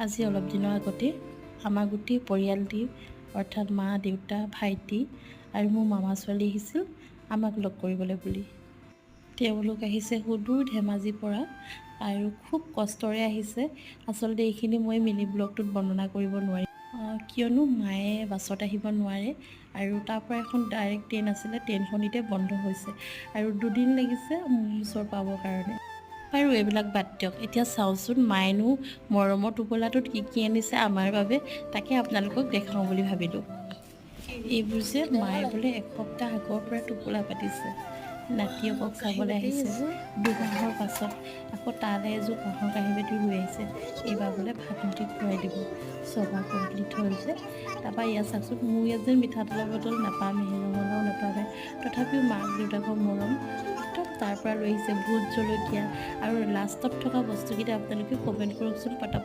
আজি অলপ দিনৰ আগতে আমাৰ গোটেই পৰিয়ালটি অৰ্থাৎ মা দেউতা ভাইটি আৰু মোৰ মামা ছোৱালী আহিছিল আমাক লগ কৰিবলৈ বুলি। তেওঁলোক আহিছে সুদূৰ ধেমাজিৰ পৰা আৰু খুব কষ্টৰে আহিছে। আচলতে এইখিনি মই মিনি ব্লগটোত বৰ্ণনা কৰিব নোৱাৰিম, কিয়নো মায়ে বাছত আহিব নোৱাৰে আৰু তাৰ পৰা এখন ডাইৰেক্ট ট্ৰেইন আছিলে, ট্ৰেইনখন এতিয়া বন্ধ হৈছে আৰু 2 দিন লাগিছে মোৰ ওচৰ পাবৰ কাৰণে। আৰু এইবিলাক বাদ দিয়ক, এতিয়া চাওঁচোন মায়েনো মৰমৰ টোপোলাটোত কি আনিছে আমাৰ বাবে, তাকে আপোনালোকক দেখাওঁ বুলি ভাবিলোঁ। এইবোৰ যে মায়ে বোলে এসপ্তাহ আগৰ পৰা টোপোলা পাতিছে, নাতিয়কক চাবলৈ আহিছে। 2 মাহৰ পাছত আকৌ তালৈ এযোৰ কাঁহৰ কাঁহী বাতি লৈ আহিছে, এইবাৰ বোলে ভাত মুঠি খুৱাই দিব। 6 মাহ কমপ্লিট হ'ল যে। তাৰপৰা ইয়াত চাওকচোন, মোৰ ইয়াত যেন মিঠাতেলৰ বটল নাপামেই, ৰঙালাও নাপামে, তথাপিও মাক দেউতাকৰ মৰম একদম তাৰ পৰা লৈ আহিছে ভোট জলকীয়া আৰু লাষ্টত থকা বস্তুকেইটা আপোনালোকে কমেণ্ট কৰকচোন পটাপট।